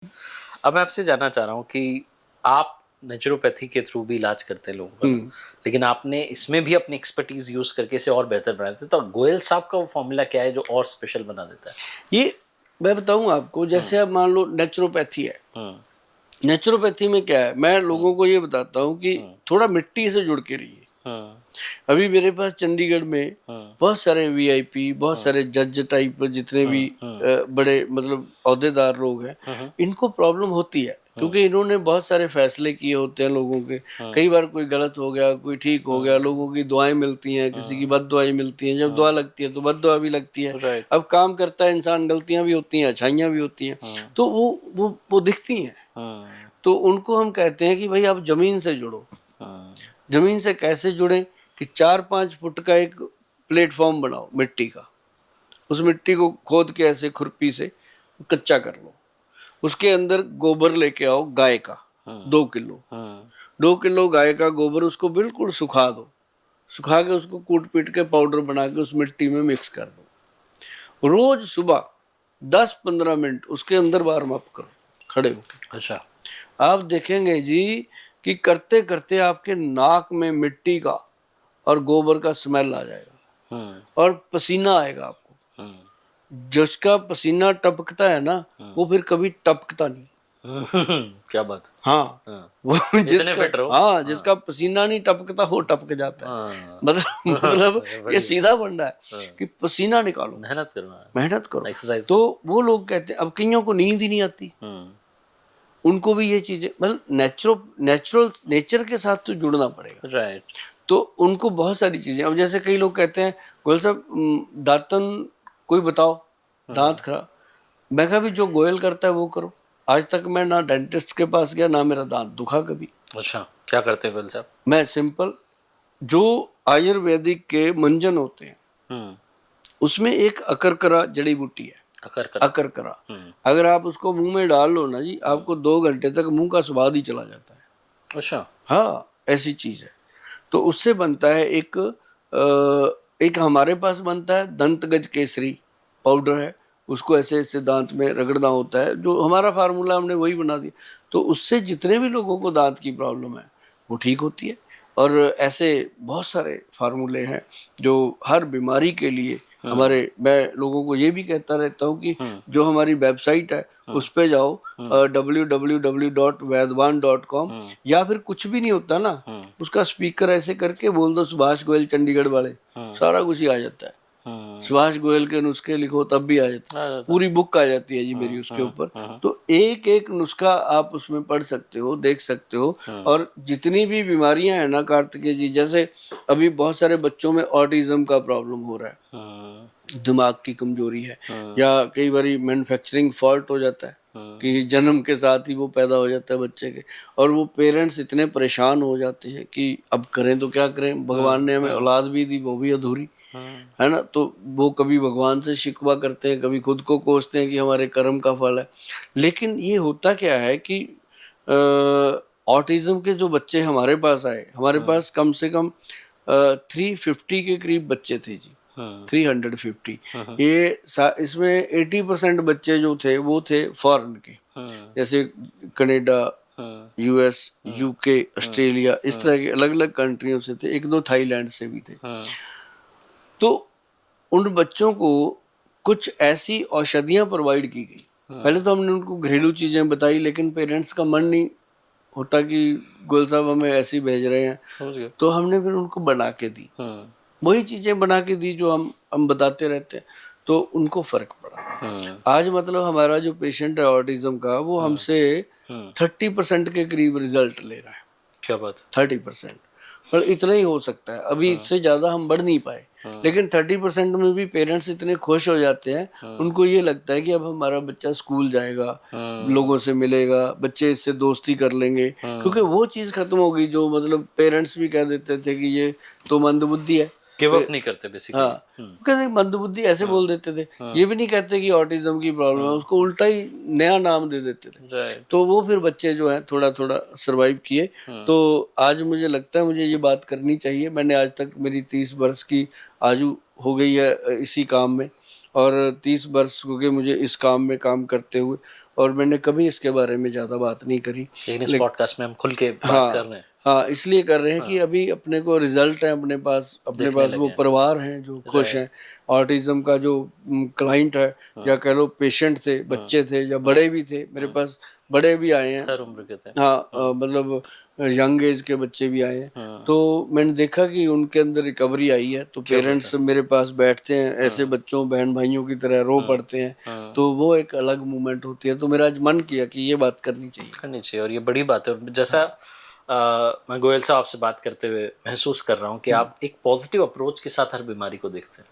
अब मैं आपसे जानना चाह रहा हूँ कि आप नेचुरोपैथी के थ्रू भी इलाज करते हैं लोगों का ना, लेकिन आपने इसमें भी अपनी एक्सपर्टीज यूज करके इसे और बेहतर बना देते, तो गोयल साहब का वो फॉर्मूला क्या है जो और स्पेशल बना देता है? ये मैं बताऊं आपको, जैसे अब मान लो नेचुरोपैथी है। नेचुरोपैथी में क्या है, मैं लोगों को ये बताता हूँ कि थोड़ा मिट्टी से जुड़ के रहिए। अभी मेरे पास चंडीगढ़ में बहुत सारे वीआईपी, बहुत सारे जज टाइप जितने भी बड़े मतलब औहदेदार लोग हैं, इनको प्रॉब्लम होती है क्योंकि इन्होंने बहुत सारे फैसले किए होते हैं लोगों के। कई बार कोई गलत हो गया, कोई ठीक हो गया, लोगों की दुआएं मिलती हैं, किसी की बद दुआएं मिलती हैं। जब दुआ लगती है तो बद दुआ भी लगती है। अब काम करता है इंसान, गलतियां भी होती हैं, अच्छाइयां भी होती हैं, तो वो दिखती हैं। तो उनको हम कहते हैं कि भाई आप जमीन से जुड़ो। जमीन से कैसे जुड़े कि 4-5 फुट का एक प्लेटफॉर्म बनाओ मिट्टी का। उस मिट्टी को खोद के ऐसे खुरपी से कच्चा कर लो। उसके अंदर गोबर लेके आओ गाय का 2 किलो। 2 किलो गाय का गोबर, उसको बिल्कुल सुखा दो। सुखा के उसको कूट पीट के पाउडर बना के उस मिट्टी में मिक्स कर दो। रोज सुबह 10-15 मिनट उसके अंदर वार्म अप करो खड़े होकर। अच्छा। आप देखेंगे जी कि करते करते आपके नाक में मिट्टी का और गोबर का स्मेल आ जाएगा और पसीना आएगा आपको। जिसका पसीना टपकता है ना, वो फिर कभी टपकता नहीं। क्या बात। हाँ, वो जिसका हाँ। पसीना नहीं टपकता वो टपक जाता है। हाँ। मतलब ये सीधा फंडा है कि पसीना निकालो, मेहनत करना, मेहनत करो। एक्सरसाइज। तो वो लोग कहते हैं, अब कईयों को नींद ही नहीं आती, उनको भी ये चीजें मतलब नेचर के साथ तो जुड़ना पड़ेगा। राइट। तो उनको बहुत सारी चीजें, अब जैसे कई लोग कहते हैं गोयल साहब दातन कोई बताओ, दांत खराब। मैं कहा भी जो गोयल करता है वो करो। आज तक मैं ना डेंटिस्ट के पास गया, ना मेरा दांत दुखा कभी। अच्छा, क्या करते हैं गोयल साहब? मैं सिंपल जो आयुर्वेदिक के मंजन होते हैं उसमें एक अकरकरा जड़ी बूटी है, अकरकरा। अगर आप उसको मुंह में डाल लो ना जी, आपको 2 घंटे तक मुंह का स्वाद ही चला जाता है। अच्छा। हाँ, ऐसी चीज है। तो उससे बनता है एक हमारे पास बनता है दंतगज केसरी पाउडर है। उसको ऐसे ऐसे दांत में रगड़ना होता है, जो हमारा फार्मूला हमने वही बना दिया। तो उससे जितने भी लोगों को दांत की प्रॉब्लम है वो ठीक होती है। और ऐसे बहुत सारे फार्मूले हैं जो हर बीमारी के लिए हमारे, मैं लोगों को ये भी कहता रहता हूँ कि जो हमारी वेबसाइट है उस पे जाओ, www.vaidwan.com, या फिर कुछ भी नहीं होता ना, उसका स्पीकर ऐसे करके बोल दो सुभाष गोयल चंडीगढ़ वाले, सारा कुछ ही आ जाता है। सुभाष गोयल के नुस्खे लिखो तब भी आ जाता है, पूरी बुक आ जाती है जी मेरी उसके ऊपर। तो एक एक नुस्खा आप उसमें पढ़ सकते हो, देख सकते हो। और जितनी भी बीमारियां हैं ना कार्तिकेय जी, जैसे अभी बहुत सारे बच्चों में ऑटिज्म का प्रॉब्लम हो रहा है, दिमाग की कमजोरी है, या कई बार मैन्युफैक्चरिंग फॉल्ट हो जाता है कि जन्म के साथ ही वो पैदा हो जाता है बच्चे के, और वो पेरेंट्स इतने परेशान हो जाते हैं कि अब करें तो क्या करें, भगवान ने हमें औलाद भी दी वो भी अधूरी है ना। तो वो कभी भगवान से शिकवा करते हैं, कभी खुद को कोसते हैं कि हमारे कर्म का फल है। लेकिन ये होता क्या है कि ऑटिज्म के जो बच्चे हमारे पास आए, हमारे पास कम से कम 350 के करीब बच्चे थे जी, 350। इसमें 80% बच्चे जो थे वो थे फॉरेन के, जैसे कनाडा, यूएस, यूके, ऑस्ट्रेलिया, इस तरह के अलग अलग कंट्रियों से थे। 1-2 थाईलैंड से भी थे। तो उन बच्चों को कुछ ऐसी औषधियां प्रोवाइड की गई। पहले तो हमने उनको घरेलू चीजें बताई, लेकिन पेरेंट्स का मन नहीं होता कि गोयल साहब हमें ऐसे भेज रहे हैं, तो हमने फिर उनको बना के दी। वही चीजें बना के दी जो हम बताते रहते हैं, तो उनको फर्क पड़ा। आज मतलब हमारा जो पेशेंट है ऑटिज्म का, वो हमसे 30% के करीब रिजल्ट ले रहा है। क्या बात। 30%, पर इतना ही हो सकता है, अभी इससे ज्यादा हम बढ़ नहीं पाए। लेकिन 30% में भी पेरेंट्स इतने खुश हो जाते हैं, उनको ये लगता है कि अब हमारा बच्चा स्कूल जाएगा, लोगों से मिलेगा, बच्चे इससे दोस्ती कर लेंगे। क्योंकि वो चीज खत्म हो गई जो मतलब पेरेंट्स भी कह देते थे कि ये तो मंदबुद्धि है, गिव अप नहीं करते बेसिकली। हाँ, कहते मंदबुद्धि ऐसे बोल देते थे। ये भी नहीं कहते कि ऑटिज्म की प्रॉब्लम है, उसको उल्टा ही नया नाम दे देते थे। तो वो फिर बच्चे जो है थोड़ा थोड़ा सरवाइव किए। तो आज मुझे लगता है मुझे ये बात करनी चाहिए। मैंने आज तक, मेरी 30 वर्ष की आयु हो गई है इसी काम में, और 30 वर्ष हो गए मुझे इस काम में काम करते हुए, और मैंने कभी इसके बारे में ज़्यादा बात नहीं करी। लेकिन इस पॉडकास्ट में हम खुल के बात हाँ कर रहे हैं, हाँ, इसलिए कर रहे हैं कि अभी अपने को रिजल्ट है, अपने दिखने पास लगे वो हैं। परिवार हैं जो खुश हैं। ऑटिज्म का जो क्लाइंट है, या कह लो पेशेंट थे, बच्चे थे या बड़े भी थे, मेरे पास बड़े भी आए हैं। हर उम्र के थे। हाँ मतलब यंग एज के बच्चे भी आए हैं। तो मैंने देखा कि उनके अंदर रिकवरी आई है। तो पेरेंट्स मेरे पास बैठते हैं ऐसे बच्चों बहन भाइयों की तरह रो पड़ते हैं, तो वो एक अलग मोमेंट होती है। तो मेरा आज मन किया कि ये बात करनी चाहिए। और ये बड़ी बात है। और जैसा मैं गोयल साहब से बात करते हुए महसूस कर रहा हूँ कि आप एक पॉजिटिव अप्रोच के साथ हर बीमारी को देखते हैं।